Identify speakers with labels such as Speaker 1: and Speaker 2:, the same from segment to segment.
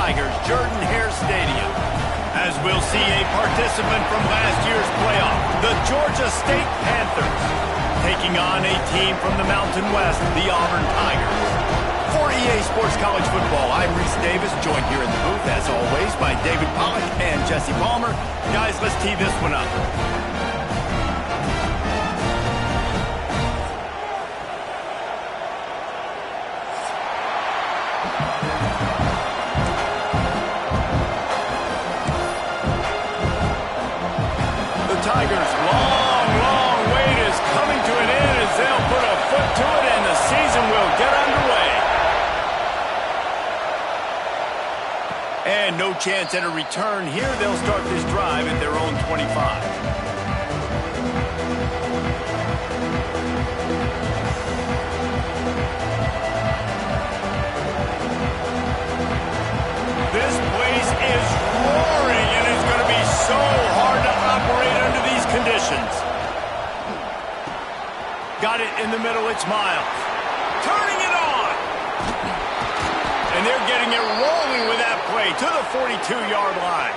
Speaker 1: Tigers, Jordan-Hare Stadium. As we'll see a participant from last year's playoff, the Georgia State Panthers, taking on a team from the Mountain West, the Auburn Tigers. For EA Sports College Football, I'm Reese Davis, joined here in the booth, as always, by David Pollack and Jesse Palmer. Guys, let's tee this one up. Tigers' long wait is coming to an end as they'll put a foot to it and the season will get underway. And no chance at a return here. They'll start this drive at their own 25. This place is roaring and it's going to be so hard to operate under these conditions. Got it in the middle, it's Miles. Turning it on. And they're getting it rolling with that play to the 42-yard line.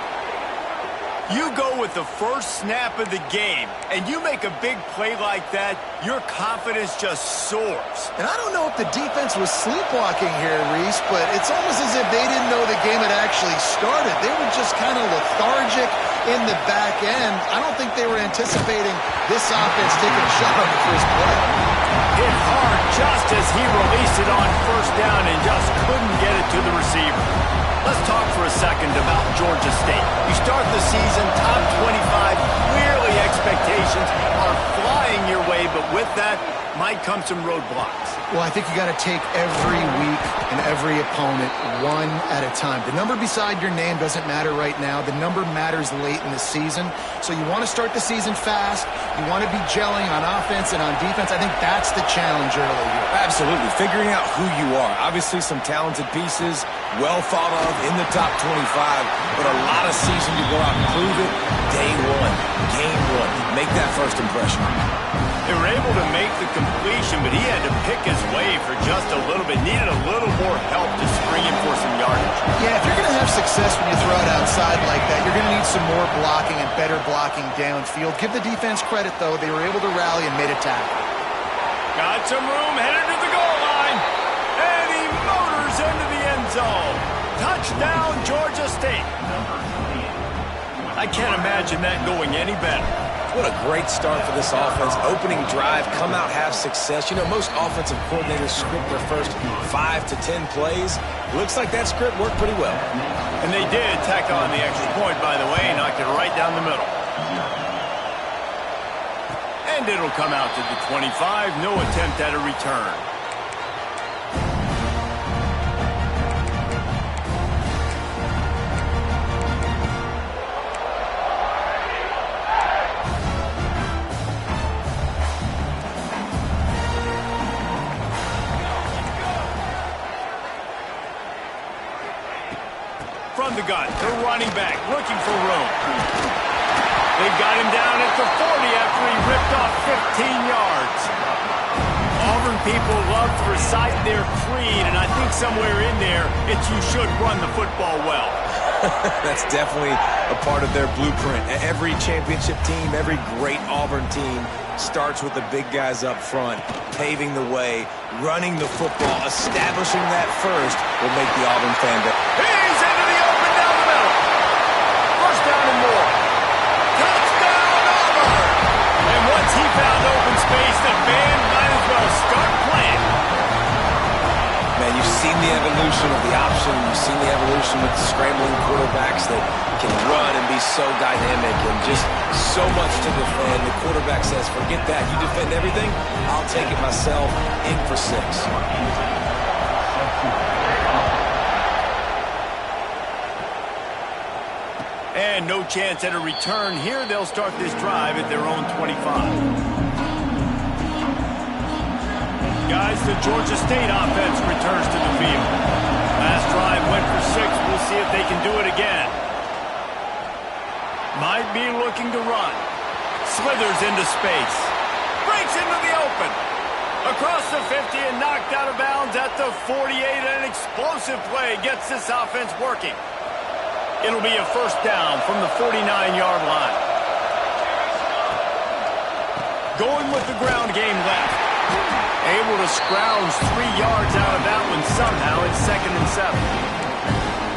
Speaker 1: You go with the first snap of the game, and you make a big play like that, your confidence just soars.
Speaker 2: And I don't know if the defense was sleepwalking here, Reese, but it's almost as if they didn't know the game had actually started. They were just kind of lethargic in the back end. I don't think they were anticipating this offense taking a shot on the first play.
Speaker 1: Hit hard just as he released it on first down and just couldn't get it to the receiver. Let's talk for a second about Georgia State. You start the season top 25, clearly expectations are flying your way, but with that might come some roadblocks.
Speaker 2: Well, I think you got to take every week and every opponent one at a time. The number beside your name doesn't matter right now. The number matters late in the season. So you want to start the season fast. You want to be gelling on offense and on defense. I think that's the challenge early here.
Speaker 3: Absolutely. Figuring out who you are. Obviously some talented pieces, well thought of in the top 25, but a lot of season to go out and prove it. Day one, game one. Make that first impression.
Speaker 1: They were able to make the completion, but he had to pick his way for just a little bit. Needed a little more help to spring him for some yardage.
Speaker 2: Yeah, if you're going to have success when you throw it outside like that, you're going to need some more blocking and better blocking downfield. Give the defense credit, though. They were able to rally and made a tackle.
Speaker 1: Got some room, headed to the goal line. And he motors into the end zone. Touchdown, Georgia State. I can't imagine that going any better.
Speaker 3: What a great start for this offense. Opening drive, come out, have success. You know, most offensive coordinators script their first 5 to 10 plays. Looks like that script worked pretty well.
Speaker 1: And they did tack on the extra point, by the way, knocked it right down the middle. And it'll come out to the 25. No attempt at a return. From the gun, the running back looking for room. They've got him down at the 40 after he ripped off 15 yards. Auburn people love to recite their creed, and I think somewhere in there, it's you should run the football well.
Speaker 3: That's definitely a part of their blueprint. Every championship team, every great Auburn team starts with the big guys up front, paving the way, running the football, establishing that first will make the Auburn fan base.
Speaker 1: He's into the open down the middle. First down and more. Touchdown, Auburn! And once he found open space, the band might as well start playing.
Speaker 3: Man, you've seen the evolution of the option. You've seen the evolution with the scrambling quarterbacks that can run and be so dynamic and just so much to defend. The quarterback says, forget that. You defend everything, I'll take it myself. In for 6.
Speaker 1: And no chance at a return here. They'll start this drive at their own 25. Guys, the Georgia State offense returns to the field. Last drive went for 6. We'll see if they can do it again. Might be looking to run. Slithers into space. Breaks into the open. Across the 50 and knocked out of bounds downs at the 48. An explosive play gets this offense working. It'll be a first down from the 49-yard line. Going with the ground game left. Able to scrounge 3 yards out of that one somehow. It's 2nd and 7.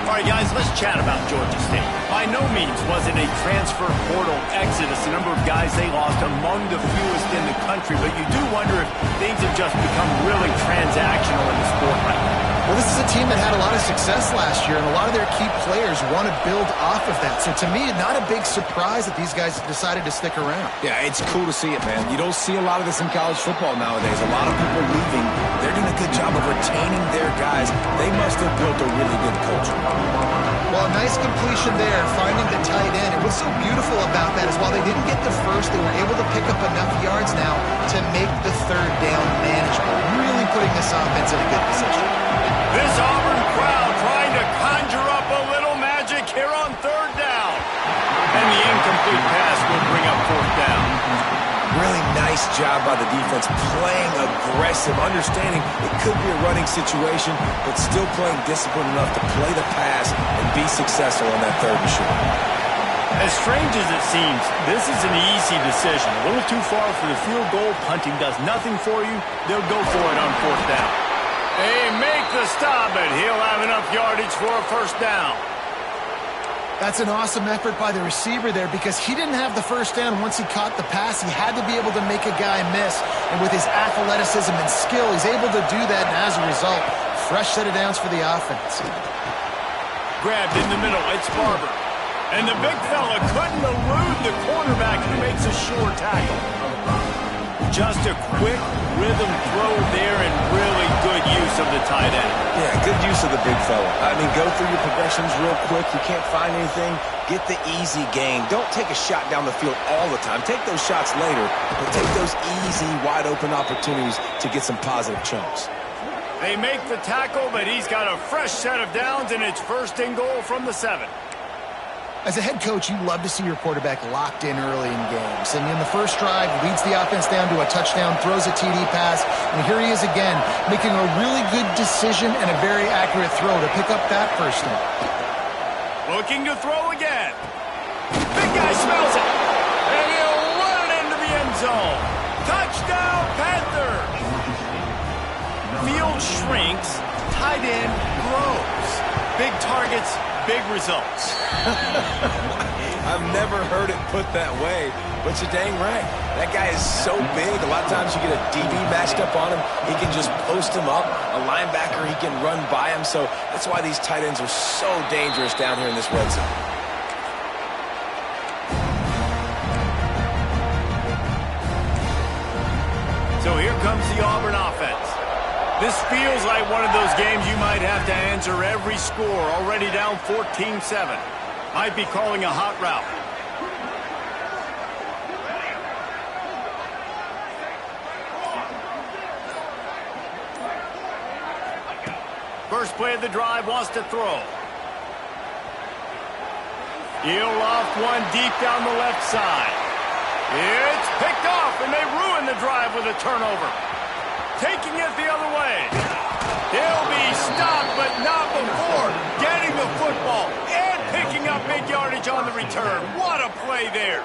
Speaker 1: All right, guys, let's chat about Georgia State. By no means was it a transfer portal exodus. The number of guys they lost among the fewest in the country, but you do wonder if things have just become really transactional in the sport right now.
Speaker 2: Well, this is a team that had a lot of success last year, and a lot of their key players want to build off of that. So to me, not a big surprise that these guys decided to stick around.
Speaker 3: Yeah, it's cool to see it, man. You don't see a lot of this in college football nowadays. A lot of people leaving. They're doing a good job of retaining their guys. They must have built a really good culture.
Speaker 2: Well, a nice completion there, finding the tight end. And what's so beautiful about that is while they didn't get the first, they were able to pick up enough yards now to make the 3rd down manageable, really putting this offense in a good position.
Speaker 1: This Auburn crowd trying to conjure up a little magic here on 3rd down. And the incomplete pass will bring up 4th down.
Speaker 3: Really nice job by the defense, playing aggressive, understanding it could be a running situation, but still playing disciplined enough to play the pass and be successful on that 3rd and short.
Speaker 1: As strange as it seems, this is an easy decision. A little too far for the field goal. Punting does nothing for you. They'll go for it on 4th down. They make the stop, but he'll have enough yardage for a first down.
Speaker 2: That's an awesome effort by the receiver there because he didn't have the first down once he caught the pass. He had to be able to make a guy miss. And with his athleticism and skill, he's able to do that. And as a result, fresh set of downs for the offense.
Speaker 1: Grabbed in the middle. It's Barber. And the big fella couldn't elude the cornerback who makes a sure tackle. Just a quick rhythm throw there and really good use of the tight end.
Speaker 3: Yeah, good use of the big fella. I mean, go through your progressions real quick. You can't find anything. Get the easy gain. Don't take a shot down the field all the time. Take those shots later, but take those easy, wide-open opportunities to get some positive chunks.
Speaker 1: They make the tackle, but he's got a fresh set of downs, and it's 1st and goal from the 7.
Speaker 2: As a head coach, you love to see your quarterback locked in early in games. And in the first drive, leads the offense down to a touchdown, throws a TD pass, and here he is again, making a really good decision and a very accurate throw to pick up that first down.
Speaker 1: Looking to throw again. Big guy smells it, and he'll run it into the end zone. Touchdown, Panthers! Field shrinks, tight end grows. Big targets, big results.
Speaker 3: I've never heard it put that way, but you're dang right. That guy is so big. A lot of times you get a DB matched up on him. He can just post him up. A linebacker, he can run by him. So that's why these tight ends are so dangerous down here in this red zone.
Speaker 1: So here comes the Auburn offense. This feels like one of those games you might have to answer every score. Already down 14-7. Might be calling a hot route. First play of the drive, wants to throw. He'll off one deep down the left side. It's picked off, and they ruin the drive with a turnover. Taking it the other way. He'll be stopped, but not before getting the football and picking up big yardage on the return. What a play there.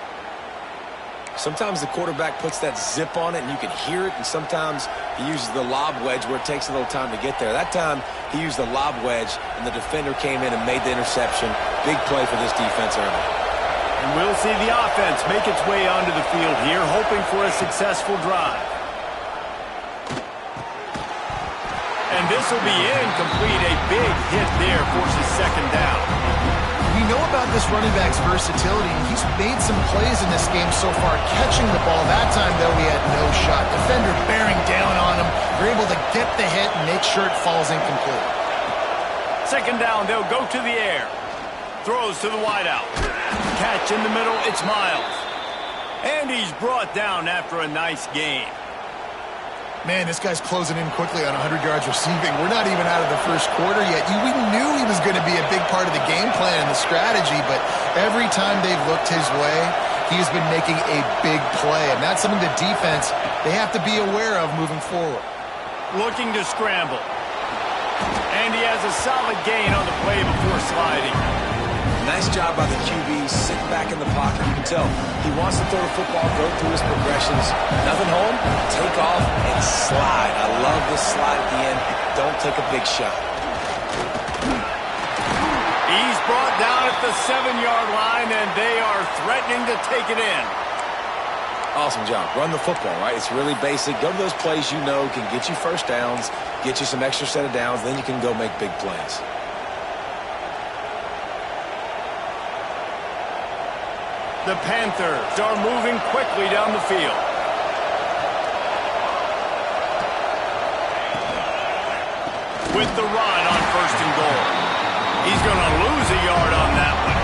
Speaker 3: Sometimes the quarterback puts that zip on it, and you can hear it, and sometimes he uses the lob wedge where it takes a little time to get there. That time, he used the lob wedge, and the defender came in and made the interception. Big play for this defense early.
Speaker 1: And we'll see the offense make its way onto the field here, hoping for a successful drive. And this will be incomplete. A big hit there forces 2nd down.
Speaker 2: We know about this running back's versatility. He's made some plays in this game so far, catching the ball. That time, though, he had no shot. Defender bearing down on him. They're able to get the hit and make sure it falls incomplete.
Speaker 1: 2nd down, they'll go to the air. Throws to the wideout. Catch in the middle, it's Miles. And he's brought down after a nice gain.
Speaker 2: Man, this guy's closing in quickly on 100 yards receiving. We're not even out of the first quarter yet. We knew he was going to be a big part of the game plan and the strategy, but every time they've looked his way, he's been making a big play. And that's something the defense, they have to be aware of moving forward.
Speaker 1: looking to scramble. And he has a solid gain on the play before sliding.
Speaker 3: Nice job by the QB, sitting back in the pocket. You can tell he wants to throw the football, go through his progressions. Nothing home, take off, and slide. I love this slide at the end. Don't take a big shot.
Speaker 1: He's brought down at the 7-yard line, and they are threatening to take it in.
Speaker 3: Awesome job. Run the football, right? It's really basic. Go to those plays you know can get you first downs, get you some extra set of downs, then you can go make big plays.
Speaker 1: The Panthers are moving quickly down the field. With the run on 1st and goal. He's going to lose a yard on that one.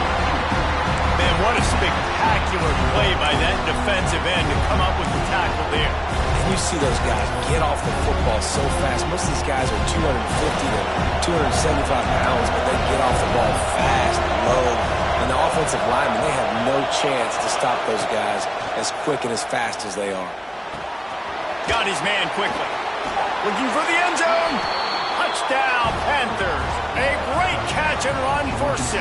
Speaker 1: Man, what a spectacular play by that defensive end to come up with the tackle there.
Speaker 3: And you see those guys get off the football so fast. Most of these guys are 250 to 275 pounds, but they get off the ball fast, low. And the offensive linemen, they have no chance to stop those guys as quick and as fast as they are.
Speaker 1: Got his man quickly. Looking for the end zone. Touchdown, Panthers. A great catch and run for 6.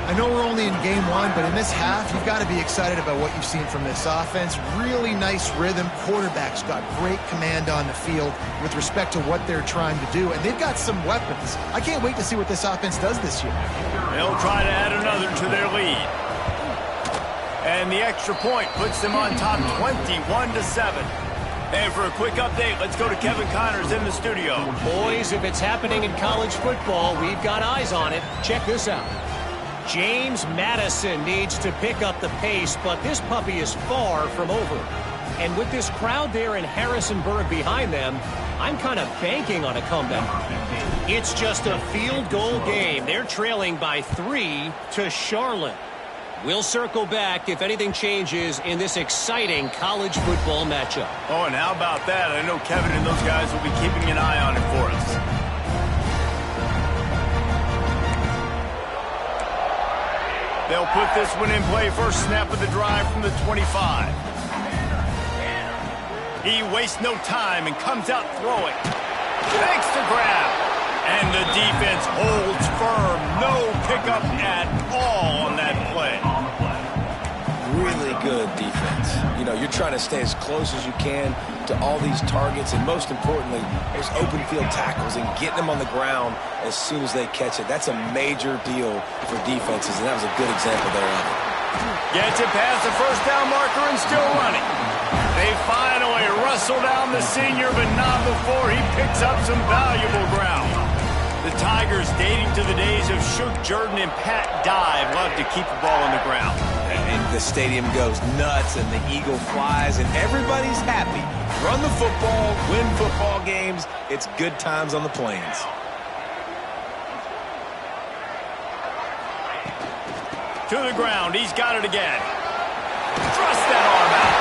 Speaker 2: I know we're only in game 1, but in this half, you've got to be excited about what you've seen from this offense. Really nice rhythm. Quarterback's got great command on the field with respect to what they're trying to do, and they've got some weapons. I can't wait to see what this offense does this year.
Speaker 1: They'll try to add another to their lead. And the extra point puts them on top 21-7. And for a quick update, let's go to Kevin Connors in the studio.
Speaker 4: Boys, if it's happening in college football, we've got eyes on it. Check this out. James Madison needs to pick up the pace, but this puppy is far from over. And with this crowd there in Harrisonburg behind them, I'm kind of banking on a comeback. It's just a field goal game. They're trailing by 3 to Charlotte. We'll circle back if anything changes in this exciting college football matchup.
Speaker 1: Oh, and how about that? I know Kevin and those guys will be keeping an eye on it for us. They'll put this one in play. First snap of the drive from the 25. He wastes no time and comes out throwing. Thanks to grab. And the defense holds firm. No pickup at all on that play.
Speaker 3: Really good defense. You know, you're trying to stay as close as you can to all these targets, and most importantly, those open field tackles and getting them on the ground as soon as they catch it. That's a major deal for defenses, and that was a good example there of it.
Speaker 1: Gets it past the first down marker and still running. They finally wrestle down the senior, but not before he picks up some valuable ground. The Tigers, dating to the days of Shook Jordan and Pat Dye, love to keep the ball on the ground.
Speaker 3: And the stadium goes nuts, and the eagle flies, and everybody's happy. Run the football, win football games. It's good times on the Plains.
Speaker 1: To the ground. He's got it again. Thrust that arm out.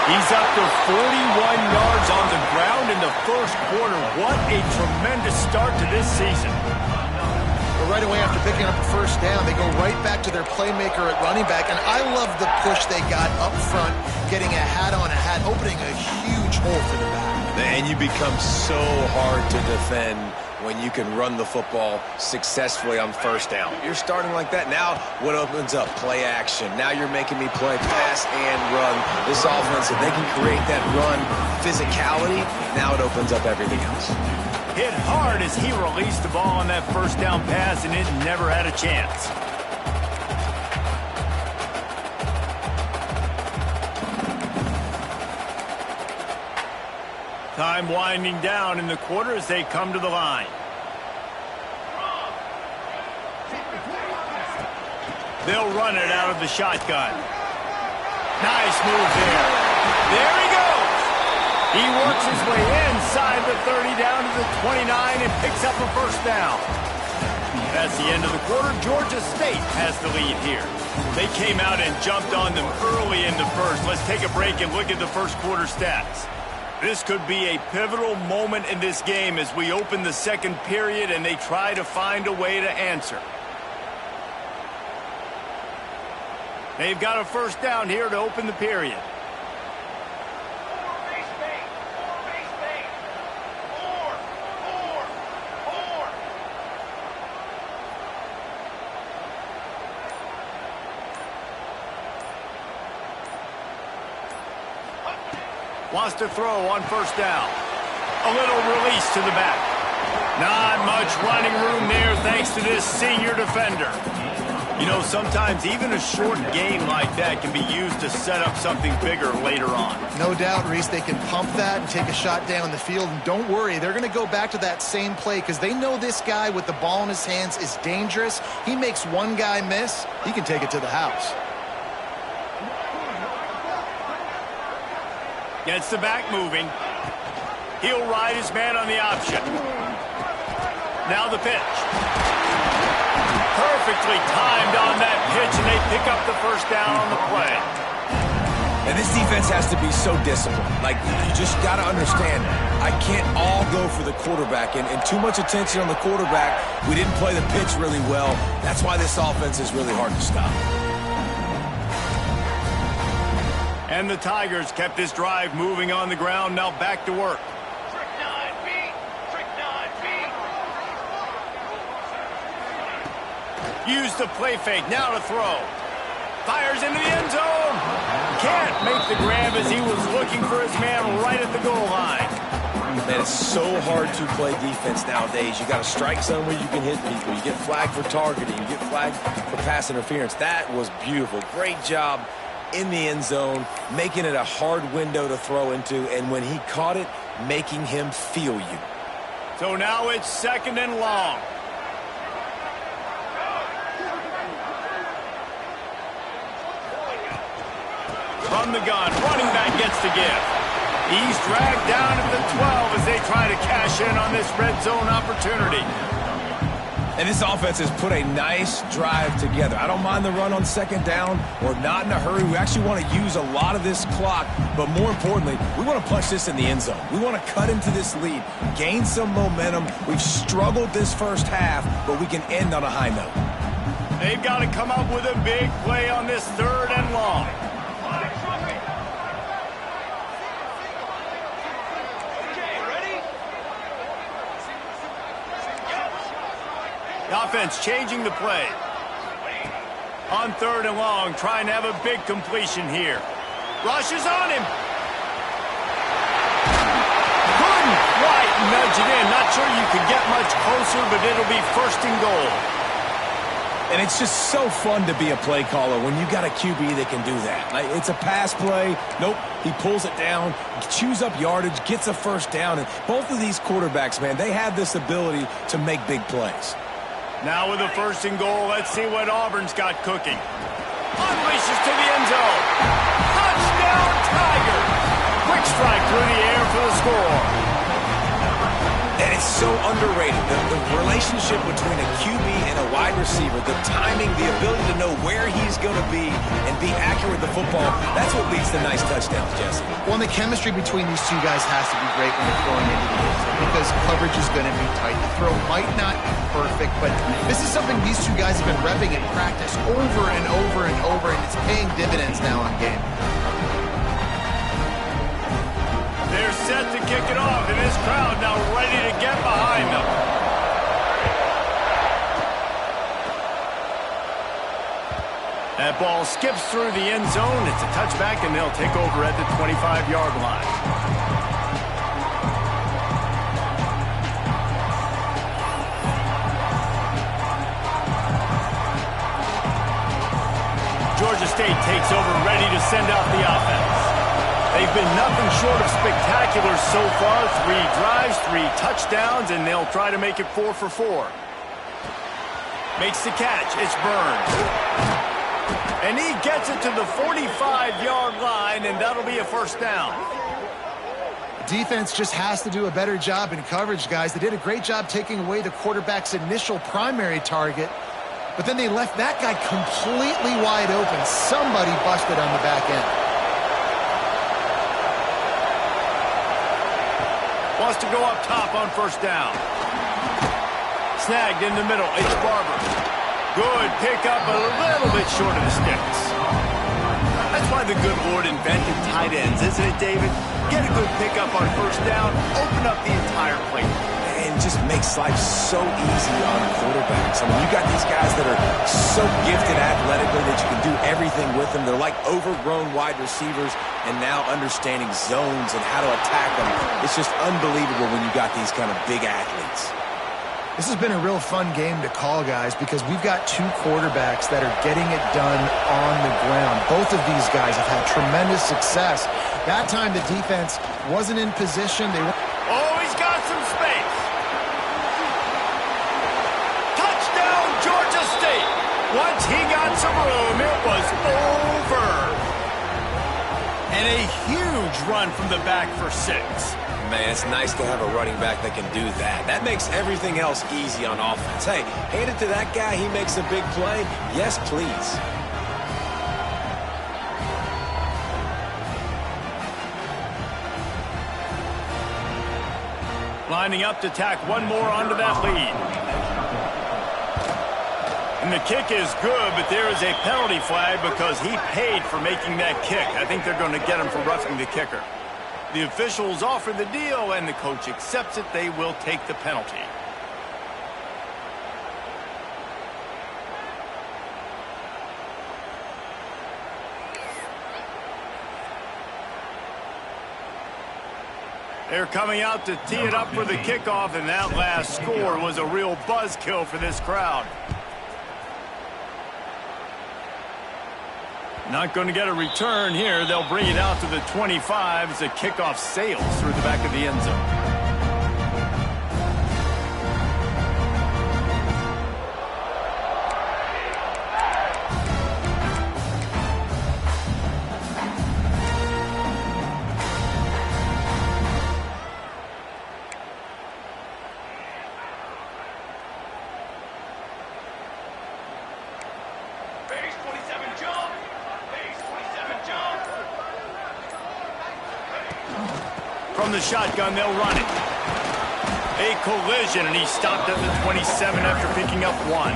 Speaker 1: He's up to 41 yards on the ground in the first quarter. What a tremendous start to this season.
Speaker 2: Well, right away after picking up the first down, they go right back to their playmaker at running back. And I love the push they got up front, getting a hat on a hat, opening a huge hole for the back.
Speaker 3: And you become so hard to defend when you can run the football successfully on first down. You're starting like that. Now what opens up? Play action. Now you're making me play pass and run. This offense, if they can create that run physicality, now it opens up everything else.
Speaker 1: Hit hard as he released the ball on that first down pass, and it never had a chance. Time winding down in the quarter as they come to the line. They'll run it out of the shotgun. Nice move there. There he goes. He works his way inside the 30 down to the 29 and picks up a first down. That's the end of the quarter. Georgia State has the lead here. They came out and jumped on them early in the first. Let's take a break and look at the first quarter stats. This could be a pivotal moment in this game as we open the second period and they try to find a way to answer. They've got a first down here to open the period. Wants to throw on first down. A little release to the back. Not much running room there thanks to this senior defender. You know, sometimes even a short gain like that can be used to set up something bigger later on.
Speaker 2: No doubt, Reese, they can pump that and take a shot down the field. And don't worry, they're going to go back to that same play because they know this guy with the ball in his hands is dangerous. He makes one guy miss, he can take it to the house.
Speaker 1: Gets the back moving. He'll ride his man on the option. Now the pitch. Perfectly timed on that pitch, and they pick up the first down on the play.
Speaker 3: And this defense has to be so disciplined. Like, you just got to understand, I can't all go for the quarterback. And too much attention on the quarterback. We didn't play the pitch really well. That's why this offense is really hard to stop.
Speaker 1: And the Tigers kept this drive moving on the ground. Now back to work. Use the play fake, now to throw. Fires into the end zone. Can't make the grab as he was looking for his man right at the goal line.
Speaker 3: Man, it's so hard to play defense nowadays. You got to strike somewhere you can hit people. You get flagged for targeting. You get flagged for pass interference. That was beautiful. Great job in the end zone, making it a hard window to throw into, and when he caught it, making him feel you.
Speaker 1: So now it's 2nd and long. From the gun, running back gets the give. He's dragged down at the 12 as they try to cash in on this red zone opportunity.
Speaker 3: And this offense has put a nice drive together. I don't mind the run on 2nd down. We're not in a hurry. We actually want to use a lot of this clock, but more importantly, we want to punch this in the end zone. We want to cut into this lead, gain some momentum. We've struggled this first half, but we can end on a high note.
Speaker 1: They've got to come up with a big play on this 3rd and long. Offense changing the play. On 3rd and long, trying to have a big completion here. Rushes on him. Couldn't quite nudge it in. Not sure you could get much closer, but it'll be 1st and goal.
Speaker 3: And it's just so fun to be a play caller when you got a QB that can do that. Like, it's a pass play. Nope, he pulls it down, chews up yardage, gets a 1st down. And both of these quarterbacks, man, they have this ability to make big plays.
Speaker 1: Now with a 1st and goal, let's see what Auburn's got cooking. Unleashes to the end zone. Touchdown, Tigers! Quick strike through the air for the score.
Speaker 3: And it's so underrated. The relationship between a QB and a wide receiver, the timing, the ability to know where he's going to be and be accurate with the football, that's what leads to nice touchdowns, Jesse.
Speaker 2: Well, and the chemistry between these two guys has to be great when they're throwing into the end zone because coverage is going to be tight. The throw might not be perfect, but this is something these two guys have been repping in practice over and over and over, and it's paying dividends now on game.
Speaker 1: They're set to kick it off, and this crowd now ready to get behind them. That ball skips through the end zone. It's a touchback, and they'll take over at the 25-yard line. Georgia State takes over, ready to send out the offense. They've been nothing short of spectacular so far. 3 drives, 3 touchdowns, and they'll try to make it 4 for 4. Makes the catch. It's Burns. And he gets it to the 45-yard line, and that'll be a 1st down.
Speaker 2: Defense just has to do a better job in coverage, guys. They did a great job taking away the quarterback's initial primary target, but then they left that guy completely wide open. Somebody busted on the back end.
Speaker 1: Wants to go up top on 1st down. Snagged in the middle. It's Barber. Good pickup, a little bit short of the sticks. That's why the good Lord invented tight ends, isn't it, David? Get a good pickup on 1st down, open up the entire plate.
Speaker 3: And just make makes life so easy on quarterbacks. I mean, you got these guys that are so gifted athletically that you can do everything with them. They're like overgrown wide receivers, and now understanding zones and how to attack them. It's just unbelievable when you got these kind of big athletes.
Speaker 2: This has been a real fun game to call, guys, because we've got two quarterbacks that are getting it done on the ground. Both of these guys have had tremendous success. That time the defense wasn't in position.
Speaker 1: Oh, he's got some space. Touchdown, Georgia State. Once he got some room, it was over. And a huge run from the back for 6.
Speaker 3: Man, it's nice to have a running back that can do that. That makes everything else easy on offense. Hey, hand it to that guy. He makes a big play. Yes, please.
Speaker 1: Lining up to tack one more onto that lead. And the kick is good, but there is a penalty flag because he paid for making that kick. I think they're going to get him for roughing the kicker. The officials offer the deal, and the coach accepts it. They will take the penalty. They're coming out to tee it up for the kickoff, and that last score was a real buzzkill for this crowd. Not going to get a return here. They'll bring it out to the 25 as the kickoff sails through the back of the end zone. From the shotgun, they'll run it. A collision, and he stopped at the 27 after picking up 1.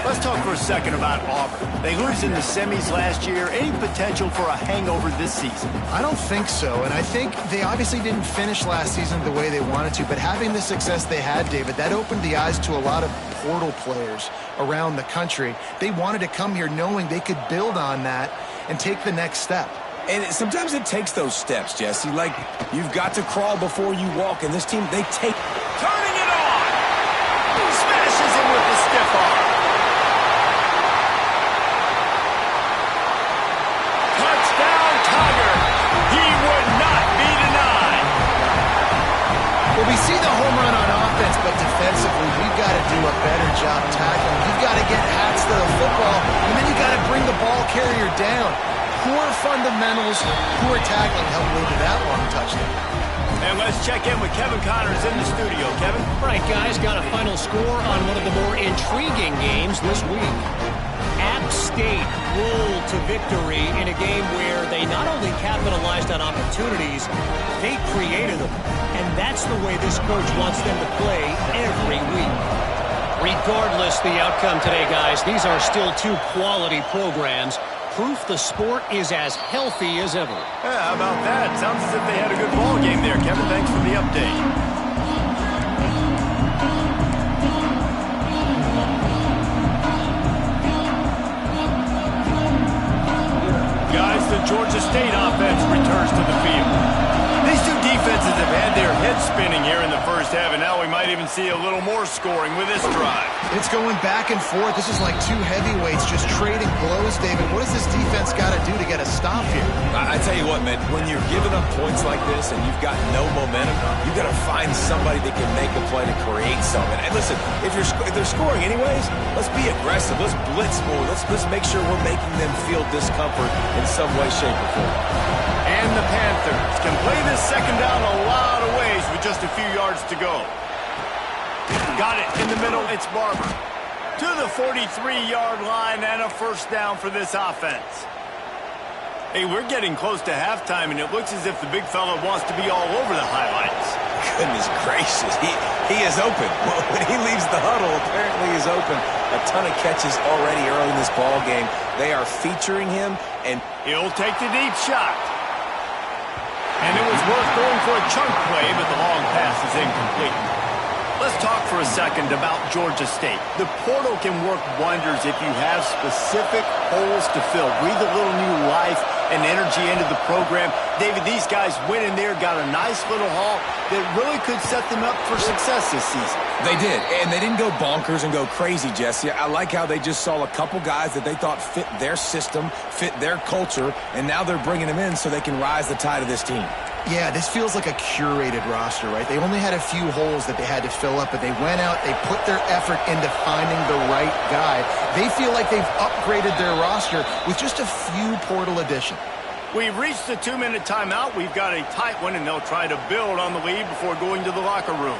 Speaker 1: Let's talk for a second about Auburn. They lose in the semis last year. Any potential for a hangover this season?
Speaker 2: I don't think so, and I think they obviously didn't finish last season the way they wanted to, but having the success they had, David, that opened the eyes to a lot of portal players around the country. They wanted to come here knowing they could build on that and take the next step.
Speaker 3: And sometimes it takes those steps, Jesse. Like, you've got to crawl before you walk, and this team, they take...
Speaker 1: Turning it on! Smashes him with the stiff arm. Touchdown, Tiger! He would not be denied.
Speaker 2: Well, we see the home run on offense, but defensively, we've got to do a better job tackling. You've got to get hats to the football, and then you got to bring the ball carrier down. Poor fundamentals, poor tackling helped lead to that long touchdown.
Speaker 1: And let's check in with Kevin Connors in the studio. Kevin?
Speaker 4: Right, guys, got a final score on one of the more intriguing games this week. App State rolled to victory in a game where they not only capitalized on opportunities, they created them. And that's the way this coach wants them to play every week. Regardless the outcome today, guys, these are still two quality programs. Proof the sport is as healthy as ever.
Speaker 1: Yeah, how about that? Sounds as if they had a good ball game there, Kevin. Thanks for the update. Guys, the Georgia State offense returns to the field. These two defenses have had their heads spinning here in the first half, and now we might even see a little more scoring with this drive.
Speaker 2: It's going back and forth. This is like two heavyweights just trading blows, David. What does this defense got to do to get a stop here?
Speaker 3: I tell you what, man, when you're giving up points like this and you've got no momentum, you got to find somebody that can make a play to create something. And listen, if they're scoring anyways, let's be aggressive. Let's blitz more. Let's make sure we're making them feel discomfort in some way, shape, or form.
Speaker 1: And the Panthers can play this second down a lot of ways with just a few yards to go. Got it in the middle. It's Barber. To the 43-yard line and a first down for this offense. Hey, we're getting close to halftime, and it looks as if the big fella wants to be all over the highlights.
Speaker 3: Goodness gracious. He is open. When he leaves the huddle, apparently he's open. A ton of catches already early in this ball game. They are featuring him, and
Speaker 1: he'll take the deep shot. And it was worth going for a chunk play, but the long pass is incomplete. Let's a second about Georgia State. The portal can work wonders if you have specific holes to fill. Breathe a little new life and energy into the program. David, these guys went in there, got a nice little haul that really could set them up for success this season.
Speaker 3: They did, and they didn't go bonkers and go crazy, Jesse. I like how they just saw a couple guys that they thought fit their system, fit their culture, and now they're bringing them in so they can rise the tide of this team.
Speaker 2: Yeah, this feels like a curated roster, right? They only had a few holes that they had to fill up, but they went out, they put their effort into finding the right guy. They feel like they've upgraded their roster with just a few portal additions.
Speaker 1: We've reached the 2-minute timeout. We've got a tight one, and they'll try to build on the lead before going to the locker room.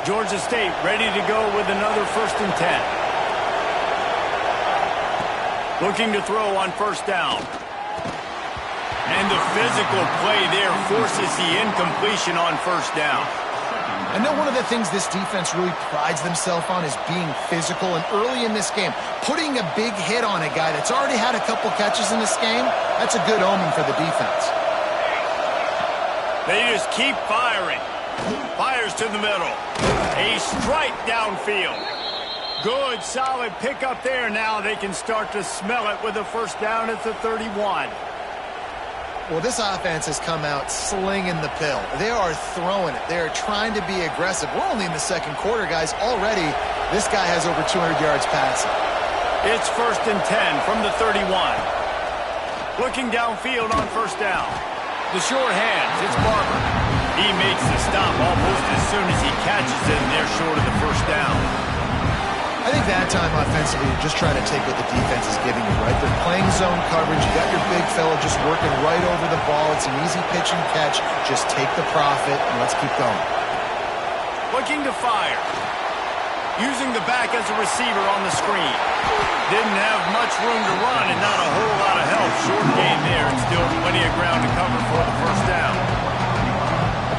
Speaker 1: Georgia State ready to go with another 1st and 10. Looking to throw on 1st down. And the physical play there forces the incompletion on 1st down.
Speaker 2: I know one of the things this defense really prides themselves on is being physical, and early in this game, putting a big hit on a guy that's already had a couple catches in this game, that's a good omen for the defense.
Speaker 1: They just keep firing. Fires to the middle. A strike downfield. Good, solid pickup there. Now they can start to smell it with a 1st down at the 31.
Speaker 2: Well, this offense has come out slinging the pill. They are throwing it. They are trying to be aggressive. We're only in the 2nd quarter, guys. Already, this guy has over 200 yards passing.
Speaker 1: It's 1st and 10 from the 31. Looking downfield on 1st down. The short hands, it's Barber. He makes the stop almost as soon as he catches it, and they're short of the 1st down.
Speaker 2: I think that time offensively, you're just trying to take what the defense is giving you, right? They're playing zone coverage. You got your big fella just working right over the ball. It's an easy pitch and catch. Just take the profit, and let's keep going.
Speaker 1: Looking to fire. Using the back as a receiver on the screen. Didn't have much room to run and not a whole lot of help. Short gain there and still plenty of ground to cover for the 1st down.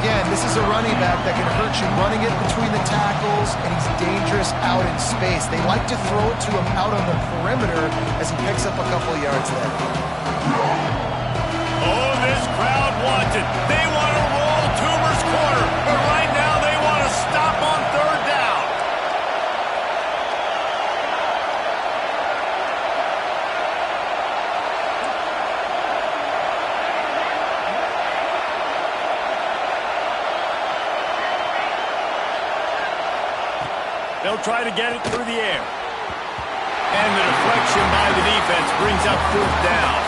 Speaker 2: Again, this is a running back that can hurt you running it between the tackles, and he's dangerous out in space. They like to throw it to him out on the perimeter as he picks up a couple of yards there.
Speaker 1: Oh, this crowd wants it. They want to roll Toomer's corner, but right now they want to stop on 3rd down. They'll try to get it through the air. And the deflection by the defense brings up 4th down.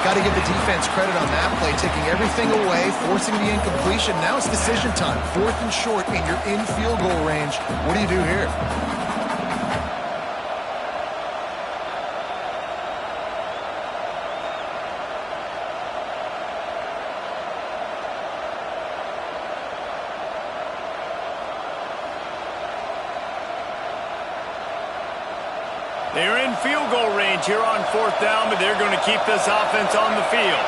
Speaker 2: Got to give the defense credit on that play, taking everything away, forcing the incompletion. Now it's decision time. 4th and short, and you're in field goal range. What do you do here?
Speaker 1: They're in field goal range here on 4th down, but they're going to keep this offense on the field.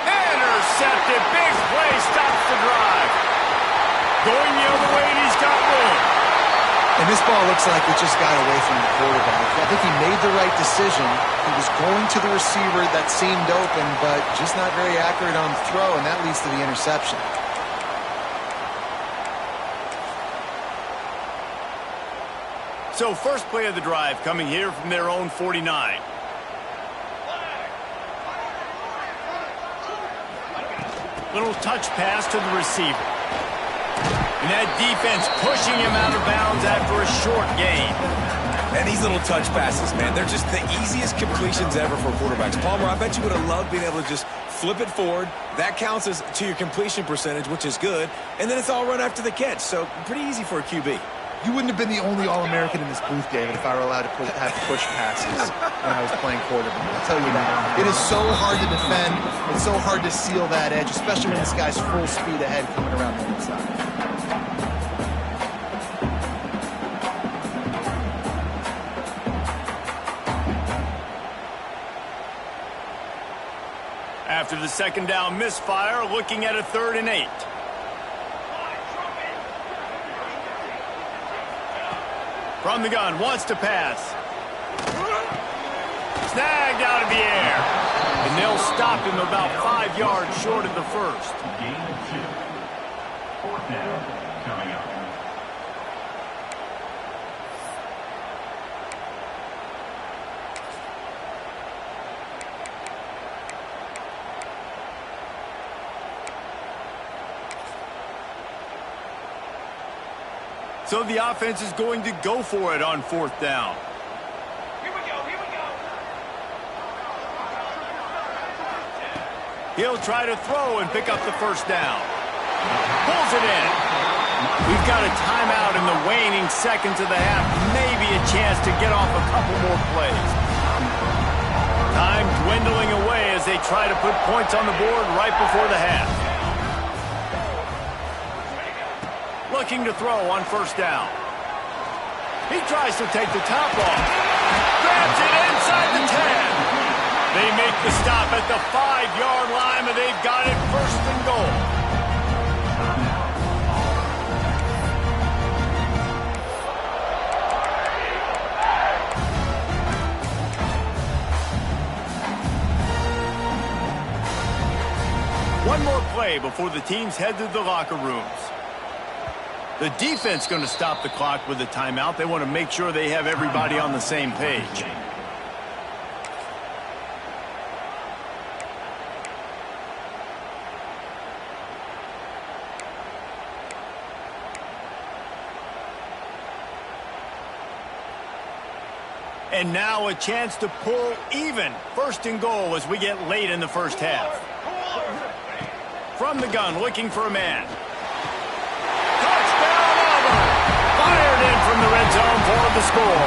Speaker 1: Intercepted. Big play stops the drive. Going the other way, and he's got room.
Speaker 2: And this ball looks like it just got away from the quarterback. I think he made the right decision. He was going to the receiver that seemed open, but just not very accurate on the throw, and that leads to the interception.
Speaker 1: So first play of the drive coming here from their own 49. Little touch pass to the receiver. And that defense pushing him out of bounds after a short gain.
Speaker 3: And these little touch passes, man, they're just the easiest completions ever for quarterbacks. Palmer, I bet you would have loved being able to just flip it forward. That counts as to your completion percentage, which is good. And then it's all run after the catch, so pretty easy for a QB.
Speaker 2: You wouldn't have been the only All-American in this booth, David, if I were allowed to have push passes when I was playing quarterback. I'll tell you that. It is so hard to defend. It's so hard to seal that edge, especially when this guy's full speed ahead coming around the inside.
Speaker 1: After the 2nd down misfire, looking at a 3rd and 8. From the gun, wants to pass. snagged out of the air. And they'll stop him about 5 yards short of the first.
Speaker 5: Gain of 2. 4th down coming up.
Speaker 1: So the offense is going to go for it on 4th down.
Speaker 5: Here we go.
Speaker 1: He'll try to throw and pick up the first down. Pulls it in. We've got a timeout in the waning seconds of the half. Maybe a chance to get off a couple more plays. Time dwindling away as they try to put points on the board right before the half. Looking to throw on 1st down. He tries to take the top off. Grabs it inside the 10. They make the stop at the 5-yard line, and they've got it 1st and goal. One more play before the teams head to the locker rooms. The defense going to stop the clock with a timeout. They want to make sure they have everybody on the same page. And now a chance to pull even. 1st and goal as we get late in the first half. From the gun, looking for a man. Touchdown, Auburn! Fired in from the red zone for the score.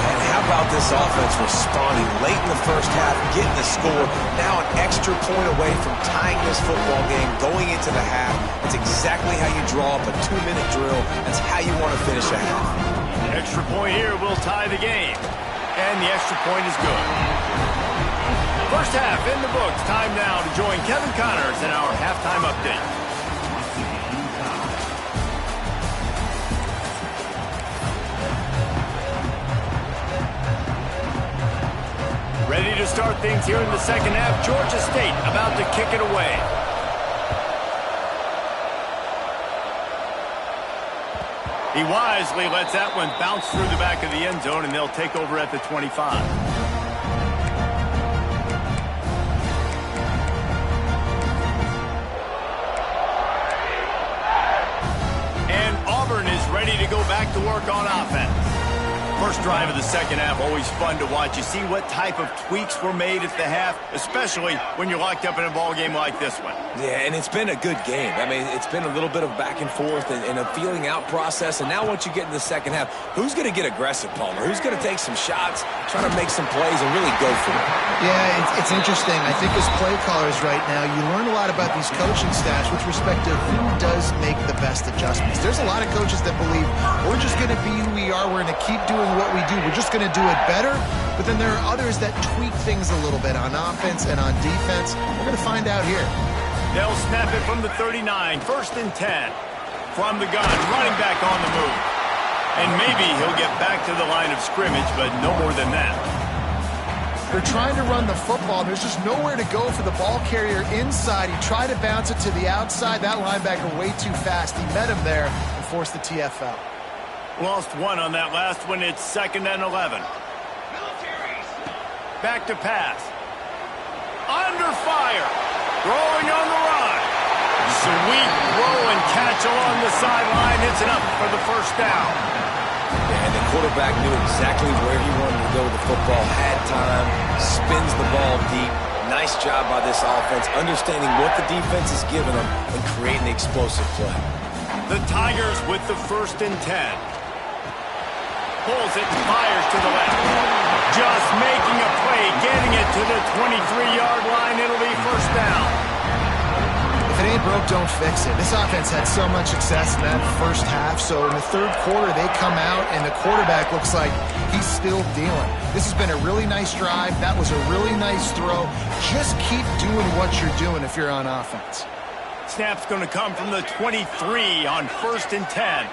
Speaker 3: And how about this offense responding late in the first half, getting the score, now an extra point away from tying this football game, going into the half. It's exactly how you draw up a 2-minute drill. That's how you want to finish a half.
Speaker 1: Extra point here will tie the game. And the extra point is good. First half in the books. Time now to join Kevin Connors in our halftime update. Ready to start things here in the second half. Georgia State about to kick it away. He wisely lets that one bounce through the back of the end zone, and they'll take over at the 25. And Auburn is ready to go back to work on offense. First drive of the second half, always fun to watch. You see what type of tweaks were made at the half, especially when you're locked up in a ball game like this one.
Speaker 3: Yeah, and it's been a good game. I mean, it's been a little bit of back and forth and a feeling out process. And now once you get in the second half, who's going to get aggressive, Palmer? Who's going to take some shots, try to make some plays, and really go for it?
Speaker 2: Yeah, it's interesting. I think as play callers right now, you learn a lot about these coaching staffs with respect to who does make the best adjustments. There's a lot of coaches that believe we're just going to be who we are. We're going to keep doing what we do. We're just going to do it better. But then there are others that tweak things a little bit on offense and on defense. We're going to find out here.
Speaker 1: They'll snap it from the 39, 1st and 10. From the gun, running back on the move. And maybe he'll get back to the line of scrimmage, but no more than that.
Speaker 2: They're trying to run the football. There's just nowhere to go for the ball carrier inside. He tried to bounce it to the outside. That linebacker way too fast. He met him there and forced the TFL.
Speaker 1: Lost one on that last one. It's 2nd and 11. Back to pass. Under fire. Throwing on the run. Sweet throw and catch along the sideline. It's enough for the first down.
Speaker 3: And the quarterback knew exactly where he wanted to go with the football, had time, spins the ball deep. Nice job by this offense, understanding what the defense is giving them and creating the explosive play.
Speaker 1: The Tigers with the 1st and 10. Pulls it, fires to the left. Just making a play, getting it to the 23-yard line. It'll be first down.
Speaker 2: If it ain't broke, don't fix it. This offense had so much success in that first half, so in the third quarter they come out and the quarterback looks like he's still dealing. This has been a really nice drive. That was a really nice throw. Just keep doing what you're doing if you're on offense.
Speaker 1: Snap's going to come from the 23 on 1st and 10.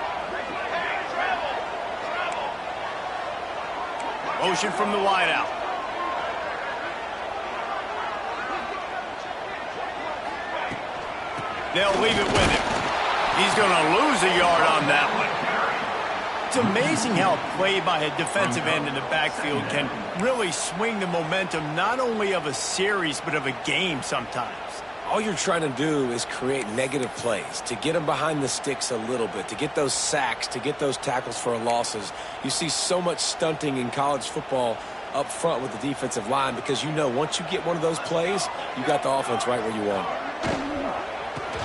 Speaker 1: Motion from the wideout. They'll leave it with him. He's going to lose a yard on that one. It's amazing how a play by a defensive end in the backfield can really swing the momentum not only of a series but of a game sometimes.
Speaker 3: All you're trying to do is create negative plays, to get them behind the sticks a little bit, to get those sacks, to get those tackles for losses. You see so much stunting in college football up front with the defensive line because you know once you get one of those plays, you got the offense right where you want it.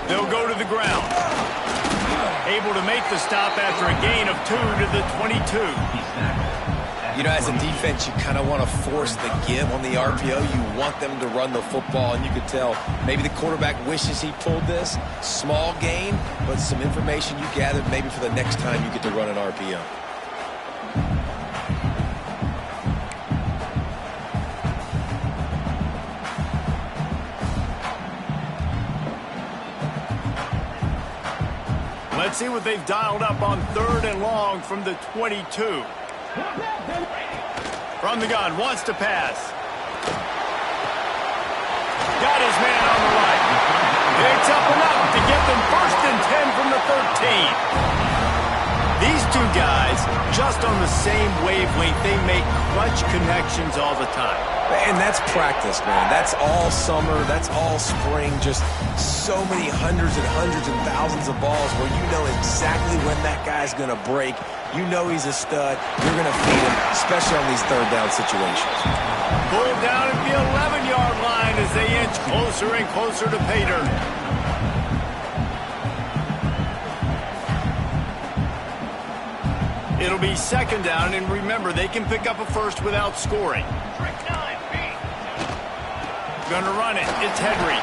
Speaker 1: They'll go to the ground. Able to make the stop after a gain of 2 to the 22.
Speaker 3: You know, as a defense, you kind of want to force the give on the RPO. You want them to run the football, and you could tell maybe the quarterback wishes he pulled this. Small gain, but some information you gathered maybe for the next time you get to run an RPO.
Speaker 1: Let's see what they've dialed up on 3rd and long from the 22. From the gun, wants to pass. Got his man on the right. Picks up enough to get them 1st and 10 from the 13. These two guys, just on the same wavelength, they make clutch connections all the time.
Speaker 3: And that's practice, man. That's all summer. That's all spring. Just so many hundreds and thousands of balls where you know exactly when that guy's going to break. You know he's a stud. You're going to feed him, especially on these 3rd down situations.
Speaker 1: Pulled down at the 11-yard line as they inch closer and closer to pay dirt. It'll be 2nd down, and remember, they can pick up a first without scoring. Gonna run it. It's Henry.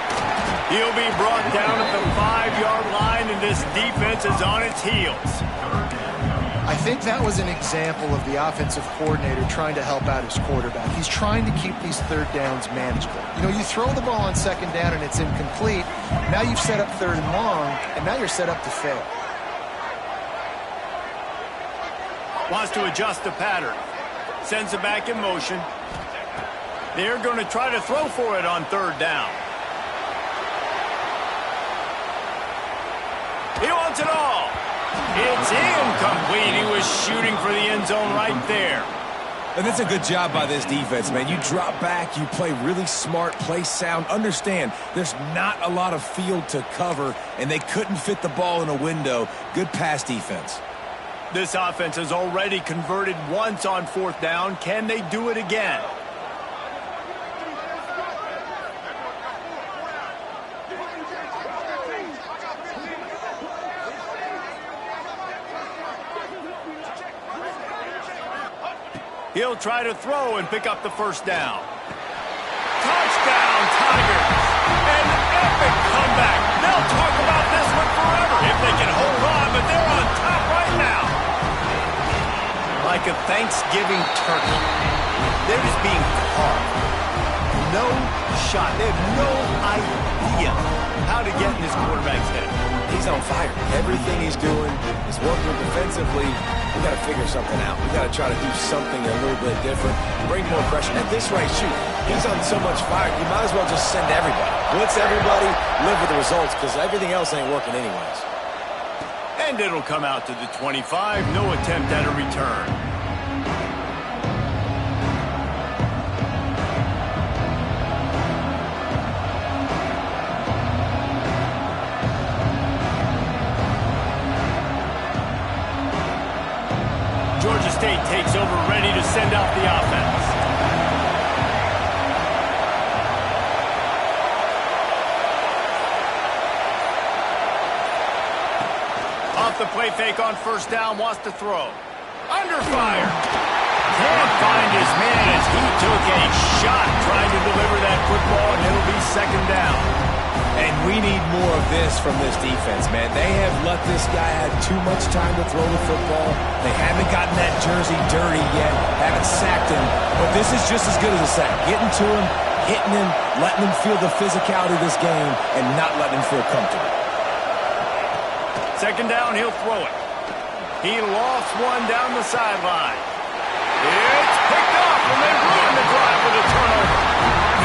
Speaker 1: He'll be brought down at the 5-yard line, and this defense is on its heels.
Speaker 2: I think that was an example of the offensive coordinator trying to help out his quarterback. He's trying to keep these 3rd downs manageable. You know, you throw the ball on 2nd down and it's incomplete. Now you've set up 3rd and long, and now you're set up to fail.
Speaker 1: Wants to adjust the pattern. Sends it back in motion. They're going to try to throw for it on 3rd down. He wants it all. It's incomplete. He was shooting for the end zone right there.
Speaker 3: And that's a good job by this defense, man. You drop back, you play really smart, play sound. Understand, there's not a lot of field to cover, and they couldn't fit the ball in a window. Good pass defense.
Speaker 1: This offense has already converted once on 4th down. Can they do it again? He'll try to throw and pick up the 1st down. Touchdown, Tigers! An epic comeback. They'll talk about this one forever if they can hold on, but they're on top right now. Like a Thanksgiving turkey. They're just being carved. No shot. They have no idea how to get in this quarterback's head.
Speaker 3: He's on fire. Everything he's doing is working defensively. We got to figure something out. We got to try to do something a little bit different. Bring more pressure. At this rate, shoot, he's on so much fire, you might as well just send everybody. Blitz everybody, live with the results, because everything else ain't working anyways.
Speaker 1: And it'll come out to the 25. No attempt at a return. Georgia State takes over, ready to send out the offense. Off the play fake on 1st down, wants to throw. Under fire. Can't find his man as he took a shot trying to deliver that football, and it'll be 2nd down.
Speaker 3: And we need more of this from this defense, man. They have let this guy have too much time to throw the football. They haven't gotten that jersey dirty yet, haven't sacked him. But this is just as good as a sack. Getting to him, hitting him, letting him feel the physicality of this game, and not letting him feel comfortable.
Speaker 1: 2nd down, he'll throw it. He lost one down the sideline. It's picked up.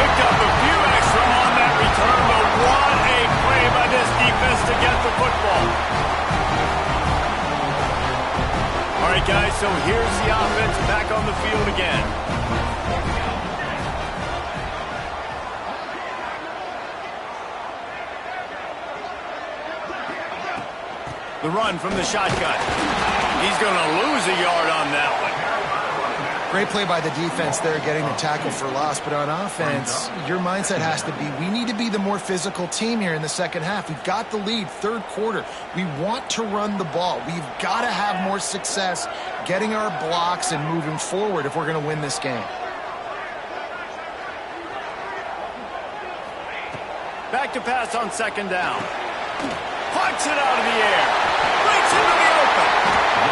Speaker 1: picked up a few extra on that return, but what a play by this defense to get the football. All right, guys, so here's the offense back on the field again. The run from the shotgun. He's going to lose a yard on that one.
Speaker 2: Great play by the defense there, getting the tackle for loss. But on offense, your mindset has to be, we need to be the more physical team here in the second half. We've got the lead, third quarter. We want to run the ball. We've got to have more success getting our blocks and moving forward if we're going to win this game.
Speaker 1: Back to pass on second down. Punts it out of the air. Breaks into the open.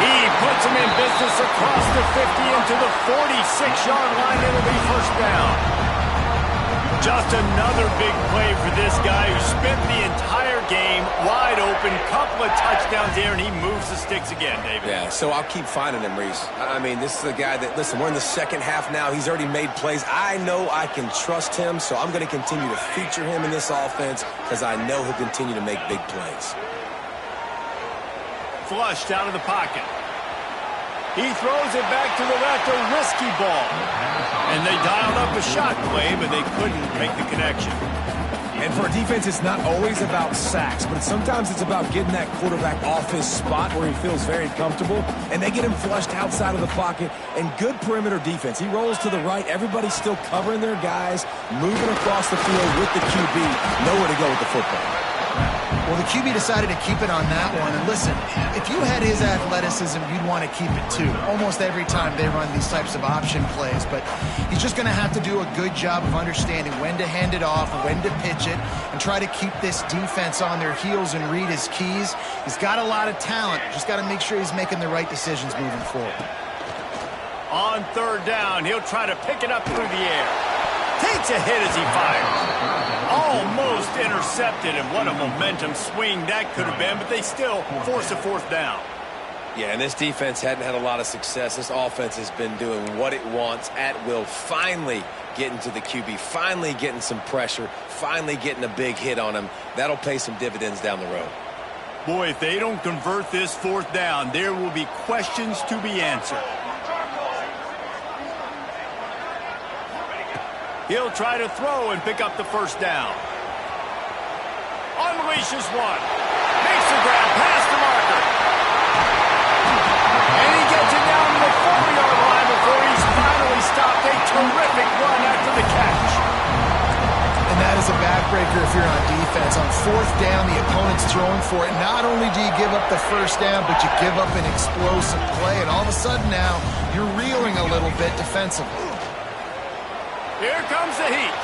Speaker 1: He puts him in business across the 50 into the 46-yard line. It'll be first down. Just another big play for this guy who spent the entire game wide open. Couple of touchdowns here, and he moves the sticks again, David.
Speaker 3: Yeah, so I'll keep finding him, Reese. I mean, this is a guy that, listen, we're in the second half now. He's already made plays. I know I can trust him, so I'm going to continue to feature him in this offense because I know he'll continue to make big plays.
Speaker 1: Flushed out of the pocket. He throws it back to the left, a risky ball. And they dialed up a shot play, but they couldn't make the connection.
Speaker 6: And for a defense, it's not always about sacks, but sometimes it's about getting that quarterback off his spot where he feels very comfortable, and they get him flushed outside of the pocket, and good perimeter defense. He rolls to the right. Everybody's still covering their guys, moving across the field with the QB, nowhere to go with the football.
Speaker 2: Well, the QB decided to keep it on that one. And listen, if you had his athleticism, you'd want to keep it too. Almost every time they run these types of option plays. But he's just going to have to do a good job of understanding when to hand it off, when to pitch it, and try to keep this defense on their heels and read his keys. He's got a lot of talent. Just got to make sure he's making the right decisions moving forward.
Speaker 1: On third down, he'll try to pick it up through the air. Takes a hit as he fires. Almost intercepted, and what a momentum swing that could have been, but they still force a fourth down.
Speaker 3: Yeah, and this defense hadn't had a lot of success. This offense has been doing what it wants at will. Finally getting to the QB, finally getting some pressure, finally getting a big hit on him. That'll pay some dividends down the road.
Speaker 1: Boy, if they don't convert this fourth down, there will be questions to be answered. He'll try to throw and pick up the first down. Unleashes one. Makes the grab past the marker. And he gets it down to the 40-yard line before he's finally stopped. A terrific run after the catch.
Speaker 2: And that is a backbreaker if you're on defense. On fourth down, the opponent's throwing for it. Not only do you give up the first down, but you give up an explosive play. And all of a sudden now, you're reeling a little bit defensively.
Speaker 1: Here comes the heat.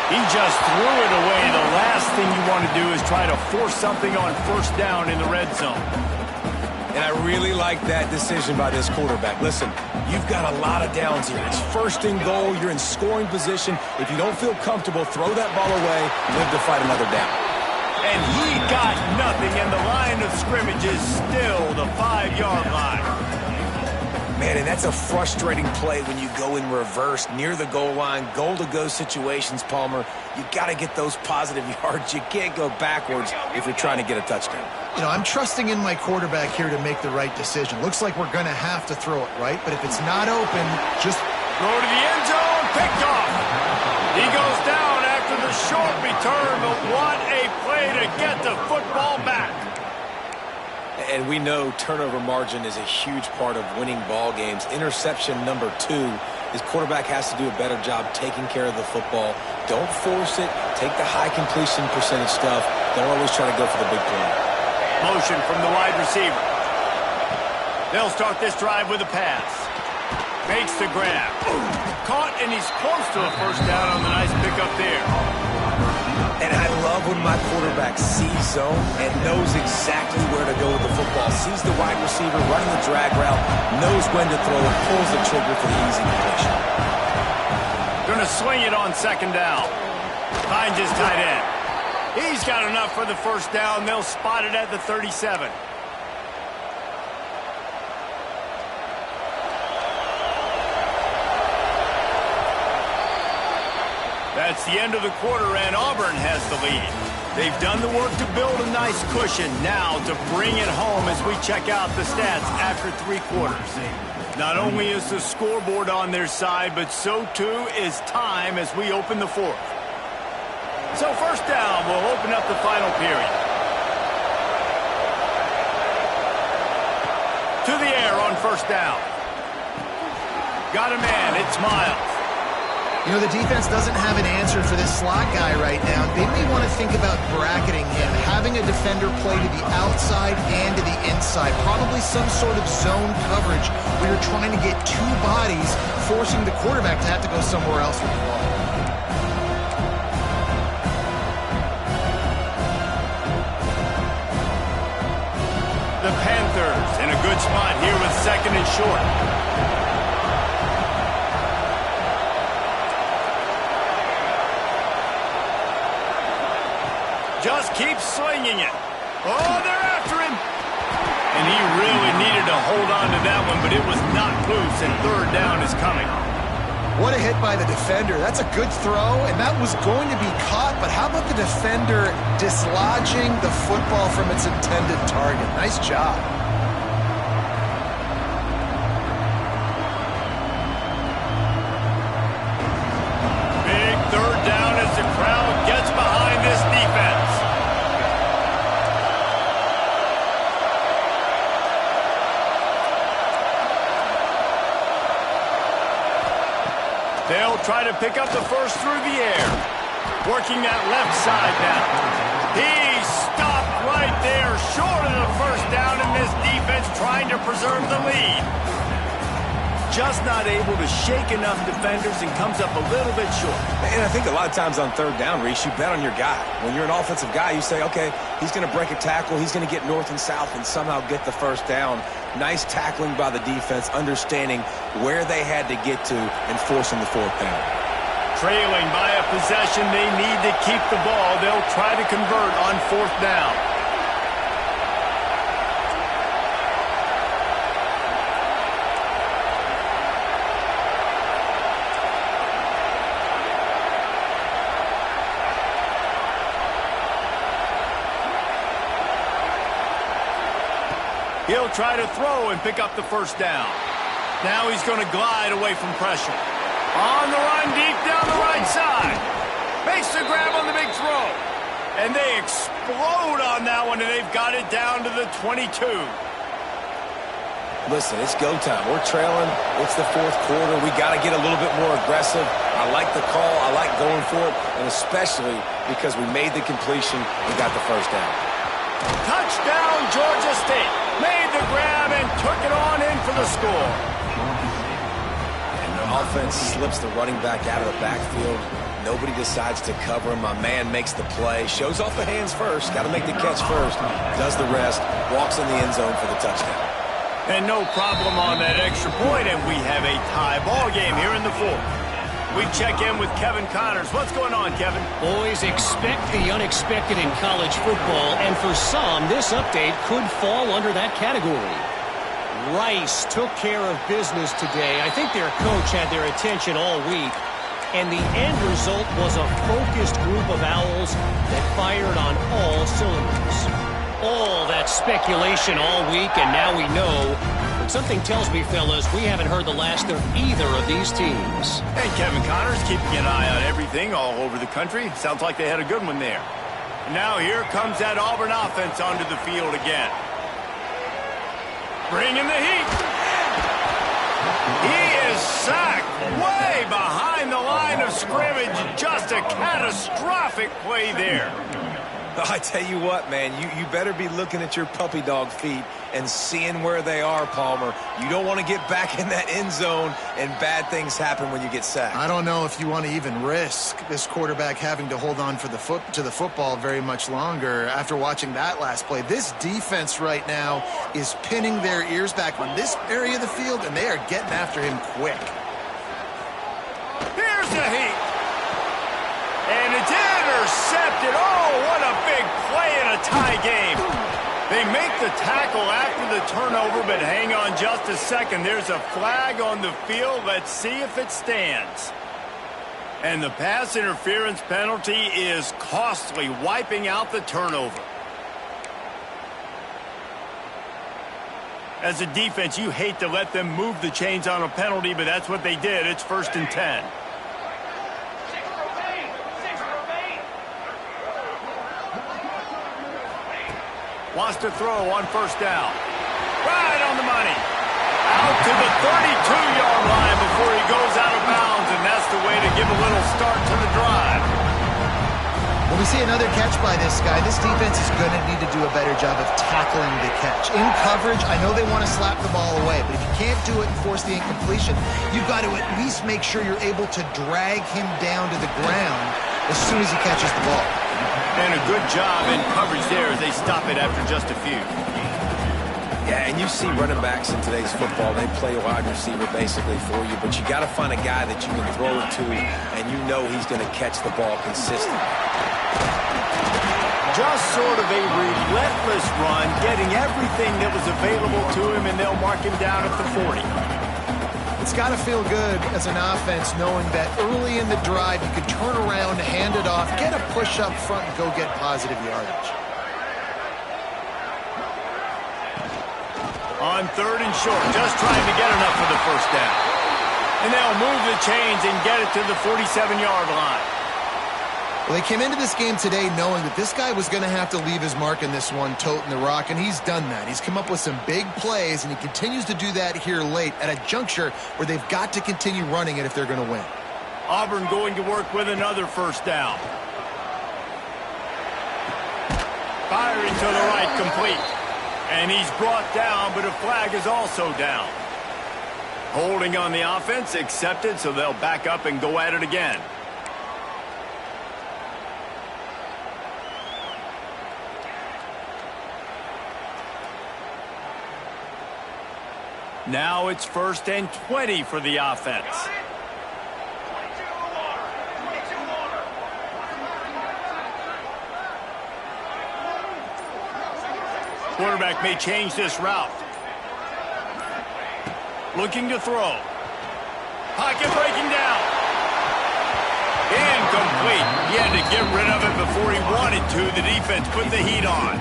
Speaker 1: He just threw it away. The last thing you want to do is try to force something on first down in the red zone.
Speaker 6: And I really like that decision by this quarterback. Listen, you've got a lot of downs here. It's first and goal. You're in scoring position. If you don't feel comfortable, throw that ball away. Live to fight another down.
Speaker 1: And he got nothing, and the line of scrimmage is still the 5-yard line.
Speaker 3: Man, and that's a frustrating play when you go in reverse near the goal line, goal-to-go situations, Palmer. You got to get those positive yards. You can't go backwards if you're trying to get a touchdown.
Speaker 2: You know, I'm trusting in my quarterback here to make the right decision. Looks like we're going to have to throw it, right? But if it's not open, just
Speaker 1: throw to the end zone, picked off. He goes down after the short return, but what a play to get the football back.
Speaker 3: And we know turnover margin is a huge part of winning ball games. Interception number 2. His quarterback has to do a better job taking care of the football. Don't force it. Take the high completion percentage stuff. Don't always try to go for the big play.
Speaker 1: Motion from the wide receiver. They'll start this drive with a pass. Makes the grab. Caught, and he's close to a first down on the nice pickup there.
Speaker 3: And I love when my quarterback sees zone and knows exactly where to go with the football. Sees the wide receiver running the drag route, knows when to throw it, pulls the trigger for the easy completion.
Speaker 1: Going to swing it on second down. Finds his tight end. He's got enough for the first down. They'll spot it at the 37. It's the end of the quarter, and Auburn has the lead. They've done the work to build a nice cushion. Now to bring it home as we check out the stats after 3 quarters. Not only is the scoreboard on their side, but so too is time as we open the 4th. So first down, we'll open up the final period. To the air on first down. Got a man, it's Miles.
Speaker 2: You know, the defense doesn't have an answer for this slot guy right now. They may want to think about bracketing him, having a defender play to the outside and to the inside. Probably some sort of zone coverage where you're trying to get 2 bodies, forcing the quarterback to have to go somewhere else with the ball.
Speaker 1: The Panthers in a good spot here with 2nd and short. Just keeps slinging it. Oh, they're after him. And he really needed to hold on to that one, but it was not loose, and 3rd down is coming.
Speaker 2: What a hit by the defender. That's a good throw, and that was going to be caught, but how about the defender dislodging the football from its intended target? Nice job.
Speaker 1: Big 3rd down as the crowd gets behind this defense. They'll try to pick up the first through the air. Working that left side now. He stopped right there, short of the first down, and this defense trying to preserve the lead. Just not able to shake enough defenders and comes up a little bit short.
Speaker 6: And I think a lot of times on 3rd down, Reese, you bet on your guy. When you're an offensive guy, you say, okay, he's going to break a tackle, he's going to get north and south and somehow get the first down. Nice tackling by the defense, understanding where they had to get to and forcing the 4th down.
Speaker 1: Trailing by a possession, they need to keep the ball. They'll try to convert on 4th down. He'll try to throw and pick up the first down. Now he's going to glide away from pressure. On the run, deep down the right side. Makes the grab on the big throw. And they explode on that one, and they've got it down to the 22.
Speaker 3: Listen, it's go time. We're trailing. It's the 4th quarter. We got to get a little bit more aggressive. I like the call. I like going for it, and especially because we made the completion and got the first down.
Speaker 1: Touchdown, Georgia State. Made the grab and took it on in for the score.
Speaker 3: And the offense slips the running back out of the backfield. Nobody decides to cover him. My man makes the play. Shows off the hands first. Got to make the catch first. Does the rest. Walks in the end zone for the touchdown.
Speaker 1: And no problem on that extra point, and we have a tie ball game here in the 4th. We check in with Kevin Connors. What's going on, Kevin?
Speaker 4: Boys, expect the unexpected in college football, and for some, this update could fall under that category. Rice took care of business today. I think their coach had their attention all week, and the end result was a focused group of Owls that fired on all cylinders. All that speculation all week, and now we know. But something tells me, fellas, we haven't heard the last of either of these teams.
Speaker 1: And Kevin Connors keeping an eye on everything all over the country. Sounds like they had a good one there. Now here comes that Auburn offense onto the field again. Bringing the heat. He is sacked way behind the line of scrimmage. Just a catastrophic play there.
Speaker 3: I tell you what, man, you better be looking at your puppy dog feet and seeing where they are, Palmer. You don't want to get back in that end zone and bad things happen when you get sacked.
Speaker 2: I don't know if you want to even risk this quarterback having to hold on to the football very much longer after watching that last play. This defense right now is pinning their ears back on this area of the field, and they are getting after him quick.
Speaker 1: Here's the heat. And it's intercepted. Oh, what a big play in a tie game. They make the tackle after the turnover, but hang on just a second. There's a flag on the field. Let's see if it stands. And the pass interference penalty is costly, wiping out the turnover. As a defense, you hate to let them move the chains on a penalty, but that's what they did. It's 1st and 10. Wants to throw on 1st down. Right on the money. Out to the 32-yard line before he goes out of bounds, and that's the way to give a little start to the drive.
Speaker 2: When we see another catch by this guy, this defense is going to need to do a better job of tackling the catch. In coverage, I know they want to slap the ball away, but if you can't do it and force the incompletion, you've got to at least make sure you're able to drag him down to the ground as soon as he catches the ball.
Speaker 1: And a good job in coverage there as they stop it after just a few.
Speaker 3: Yeah, and you see running backs in today's football, they play a wide receiver basically for you, but you got to find a guy that you can throw it to, and you know he's going to catch the ball consistently.
Speaker 1: Just sort of a relentless run, getting everything that was available to him, and they'll mark him down at the 40.
Speaker 2: It's got to feel good as an offense knowing that early in the drive you can turn around, hand it off, get a push up front, and go get positive yardage.
Speaker 1: On 3rd and short, just trying to get enough for the 1st down. And they'll move the chains and get it to the 47-yard line.
Speaker 2: Well, they came into this game today knowing that this guy was going to have to leave his mark in this one, toting the rock, and he's done that. He's come up with some big plays, and he continues to do that here late at a juncture where they've got to continue running it if they're going to win.
Speaker 1: Auburn going to work with another 1st down. Firing to the right, complete. And he's brought down, but a flag is also down. Holding on the offense, accepted, so they'll back up and go at it again. Now it's 1st and 20 for the offense. Quarterback may change this route. Looking to throw. Pocket breaking down. Incomplete. He had to get rid of it before he wanted to. The defense put the heat on.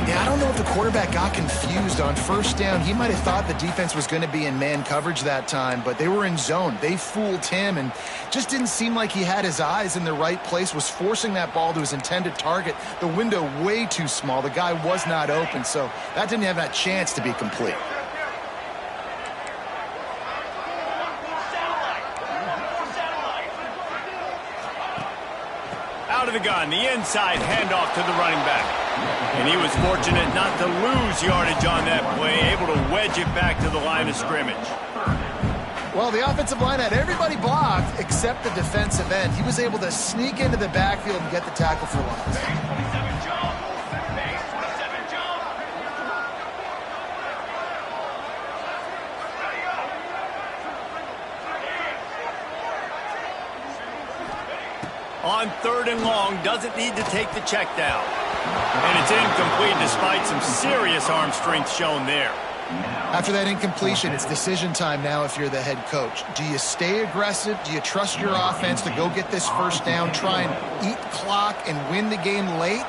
Speaker 2: Yeah, I don't know if the quarterback got confused on 1st down. He might have thought the defense was going to be in man coverage that time, but they were in zone. They fooled him and just didn't seem like he had his eyes in the right place, was forcing that ball to his intended target. The window way too small. The guy was not open, so that didn't have that chance to be complete.
Speaker 1: Out of the gun, the inside handoff to the running back. And he was fortunate not to lose yardage on that play, able to wedge it back to the line of scrimmage.
Speaker 2: Well, the offensive line had everybody blocked except the defensive end. He was able to sneak into the backfield and get the tackle for loss.
Speaker 1: On 3rd and long, doesn't need to take the check down. And it's incomplete despite some serious arm strength shown there.
Speaker 2: After that incompletion, it's decision time now if you're the head coach. Do you stay aggressive? Do you trust your offense to go get this 1st down, try and eat clock and win the game late?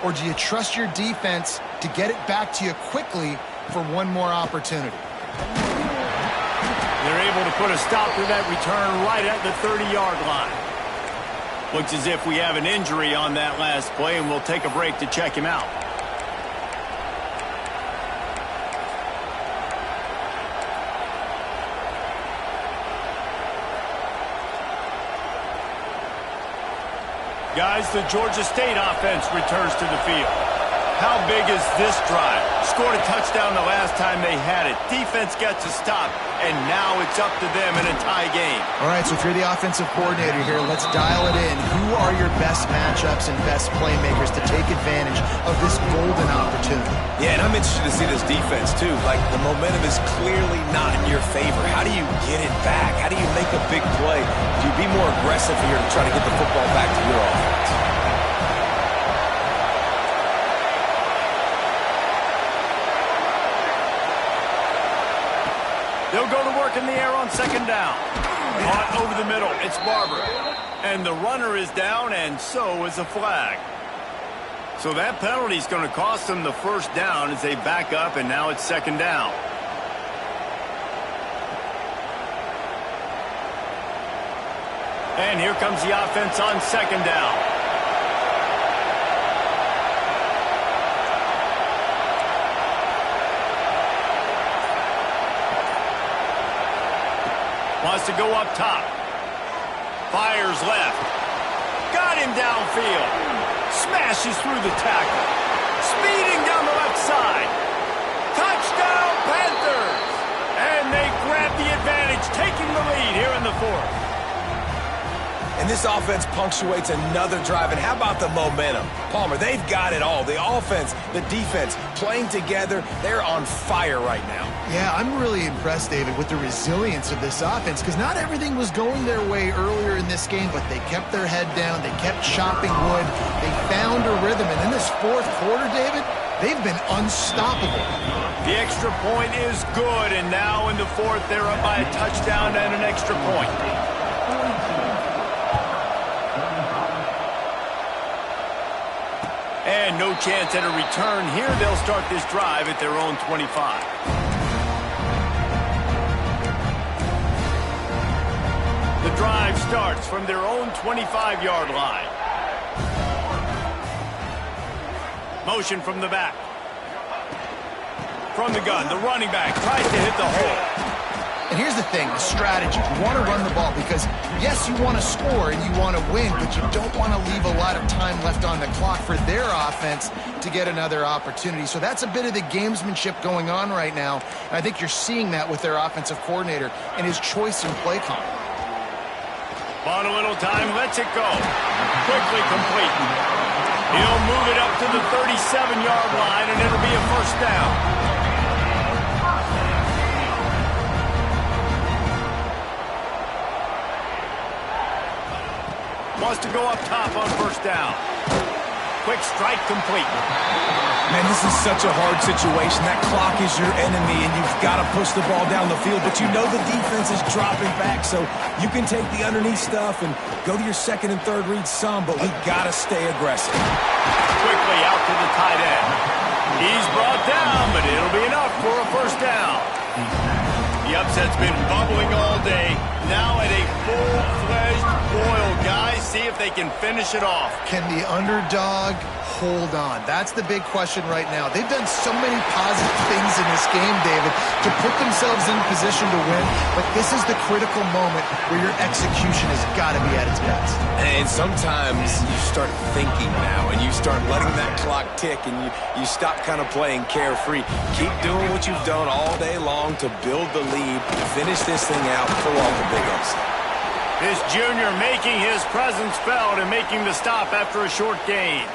Speaker 2: Or do you trust your defense to get it back to you quickly for one more opportunity?
Speaker 1: They're able to put a stop to that return right at the 30-yard line. Looks as if we have an injury on that last play, and we'll take a break to check him out. Guys, the Georgia State offense returns to the field. How big is this drive? Scored a touchdown the last time they had it. Defense gets a stop, and now it's up to them in a tie game.
Speaker 2: All right, so if you're the offensive coordinator here, let's dial it in. Who are your best matchups and best playmakers to take advantage of this golden opportunity?
Speaker 3: Yeah, and I'm interested to see this defense, too. Like, the momentum is clearly not in your favor. How do you get it back? How do you make a big play? Do you be more aggressive here to try to get the football back to your offense?
Speaker 1: They'll go to work in the air on 2nd down. Caught over the middle. It's Barber. And the runner is down, and so is a flag. So that penalty is going to cost them the first down as they back up, and now it's second down. And here comes the offense on second down. Wants to go up top. Fires left. Got him downfield. Smashes through the tackle. Speeding down the left side. Touchdown, Panthers! And they grab the advantage, taking the lead here in the fourth.
Speaker 6: And this offense punctuates another drive. And how about the momentum? Palmer, they've got it all. The offense, the defense, playing together. They're on fire right now.
Speaker 2: Yeah, I'm really impressed, David, with the resilience of this offense, because not everything was going their way earlier in this game, but they kept their head down. They kept chopping wood. They found a rhythm. And in this fourth quarter, David, they've been unstoppable.
Speaker 1: The extra point is good, and now in the fourth, they're up by a touchdown and an extra point. And no chance at a return here. They'll start this drive at their own 25. The drive starts from their own 25-yard line. Motion from the back. From the gun, the running back tries to hit the hole.
Speaker 2: And here's the thing, the strategy. You want to run the ball because, yes, you want to score and you want to win, but you don't want to leave a lot of time left on the clock for their offense to get another opportunity. So that's a bit of the gamesmanship going on right now. And I think you're seeing that with their offensive coordinator and his choice in play call.
Speaker 1: Bought a little time, lets it go. Quickly complete. He'll move it up to the 37-yard line, and it'll be a first down. Wants to go up top on first down. Quick strike complete.
Speaker 6: Man, this is such a hard situation. That clock is your enemy, and you've got to push the ball down the field. But you know the defense is dropping back, so you can take the underneath stuff and go to your second and third read some, but we got to stay aggressive.
Speaker 1: Quickly out to the tight end. He's brought down, but it'll be enough for a first down. The upset's been bubbling all day. Now at a full-fledged boil, guys. See if they can finish it off.
Speaker 2: Can the underdog hold on? That's the big question right now. They've done so many positive things in this game, David, to put themselves in position to win, but this is the critical moment where your execution has got to be at its best.
Speaker 3: And sometimes you start thinking now, and you start letting that clock tick, and you stop kind of playing carefree. Keep doing what you've done all day long to build the lead, finish this thing out, pull off the big upset.
Speaker 1: This junior making his presence felt and making the stop after a short gain.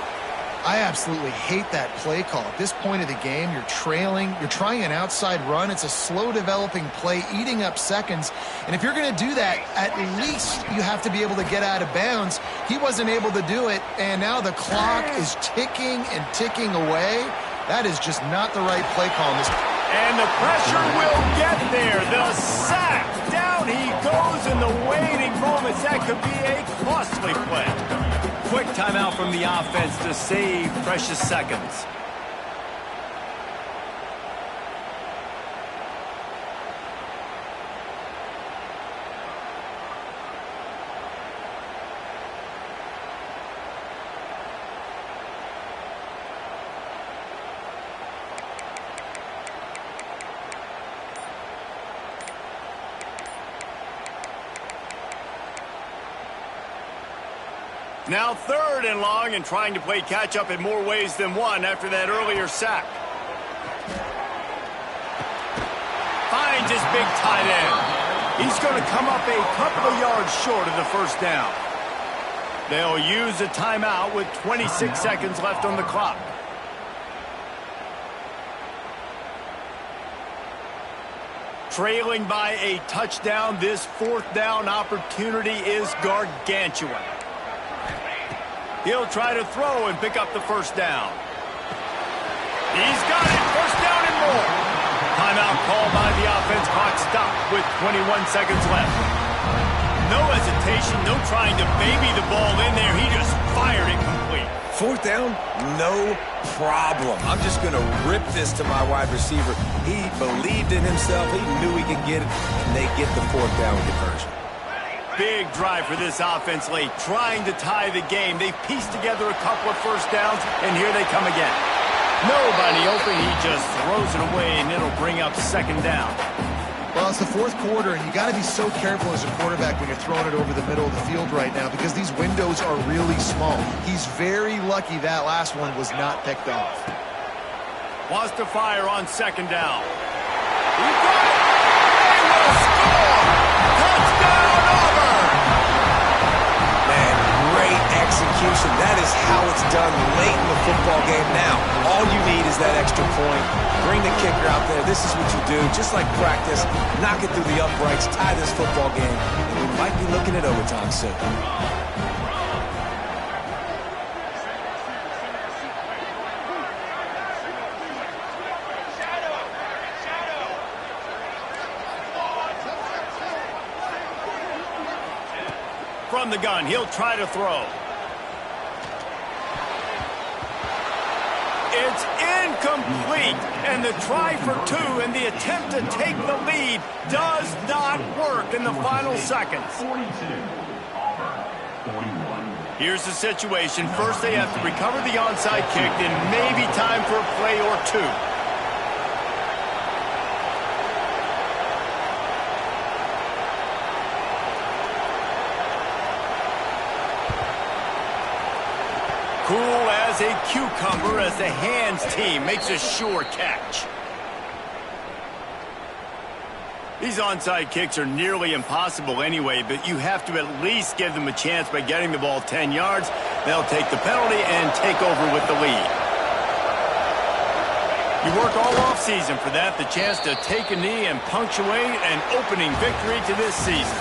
Speaker 2: I absolutely hate that play call. At this point of the game, you're trailing, you're trying an outside run. It's a slow developing play, eating up seconds. And if you're going to do that, at least you have to be able to get out of bounds. He wasn't able to do it, and now the clock is ticking and ticking away. That is just not the right play call.
Speaker 1: And the pressure will get there. The sack. Down he goes in the waiting moments. That could be a costly play. Quick timeout from the offense to save precious seconds. Now third and long and trying to play catch-up in more ways than one after that earlier sack. Finds his big tight end. He's going to come up a couple of yards short of the first down. They'll use a timeout with 26 seconds left on the clock. Trailing by a touchdown, this fourth down opportunity is gargantuan. He'll try to throw and pick up the first down. He's got it. First down and more. Timeout called by the offense. Clock stopped with 21 seconds left. No hesitation, no trying to baby the ball in there. He just fired it complete.
Speaker 3: Fourth down, no problem. I'm just going to rip this to my wide receiver. He believed in himself. He knew he could get it, and they get the fourth down conversion.
Speaker 1: Big drive for this offense late, trying to tie the game. They've pieced together a couple of first downs, and here they come again. Nobody open. He just throws it away, and it'll bring up second down.
Speaker 2: Well, it's the fourth quarter, and you got to be so careful as a quarterback when you're throwing it over the middle of the field right now because these windows are really small. He's very lucky that last one was not picked off.
Speaker 1: Wants to fire on second down. He got it! They will score! Touchdown, Auburn!
Speaker 3: Man, great execution. That is how it's done late in the football game. Now, all you need is that extra point. Bring the kicker out there. This is what you do. Just like practice, knock it through the uprights, tie this football game, and we might be looking at overtime soon.
Speaker 1: From the gun, he'll try to throw. It's incomplete, and the try for two and the attempt to take the lead does not work in the final seconds.
Speaker 5: 42, Auburn, 41.
Speaker 1: Here's the situation. First, they have to recover the onside kick, then maybe time for a play or two. Cool as a cucumber as the hands team makes a sure catch. These onside kicks are nearly impossible anyway, but you have to at least give them a chance by getting the ball 10 yards. They'll take the penalty and take over with the lead. You work all offseason for that, the chance to take a knee and punctuate an opening victory to this season.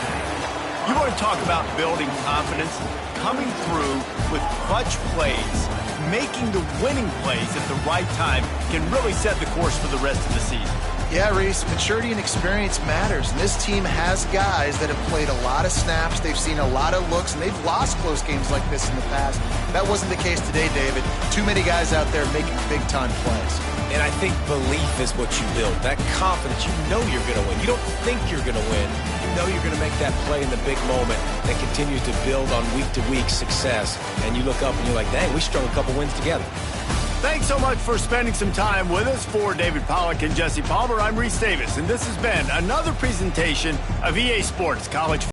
Speaker 1: You want to talk about building confidence? Coming through with clutch plays, making the winning plays at the right time can really set the course for the rest of the season.
Speaker 2: Yeah, Reese, maturity and experience matters. And this team has guys that have played a lot of snaps. They've seen a lot of looks, and they've lost close games like this in the past. That wasn't the case today, David. Too many guys out there making big-time plays.
Speaker 3: And I think belief is what you build. That confidence, you know you're going to win. You don't think you're going to win. You know you're going to make that play in the big moment that continues to build on week-to-week success. And you look up and you're like, dang, we strung a couple wins together.
Speaker 1: Thanks so much for spending some time with us. For David Pollack and Jesse Palmer, I'm Reese Davis, and this has been another presentation of EA Sports College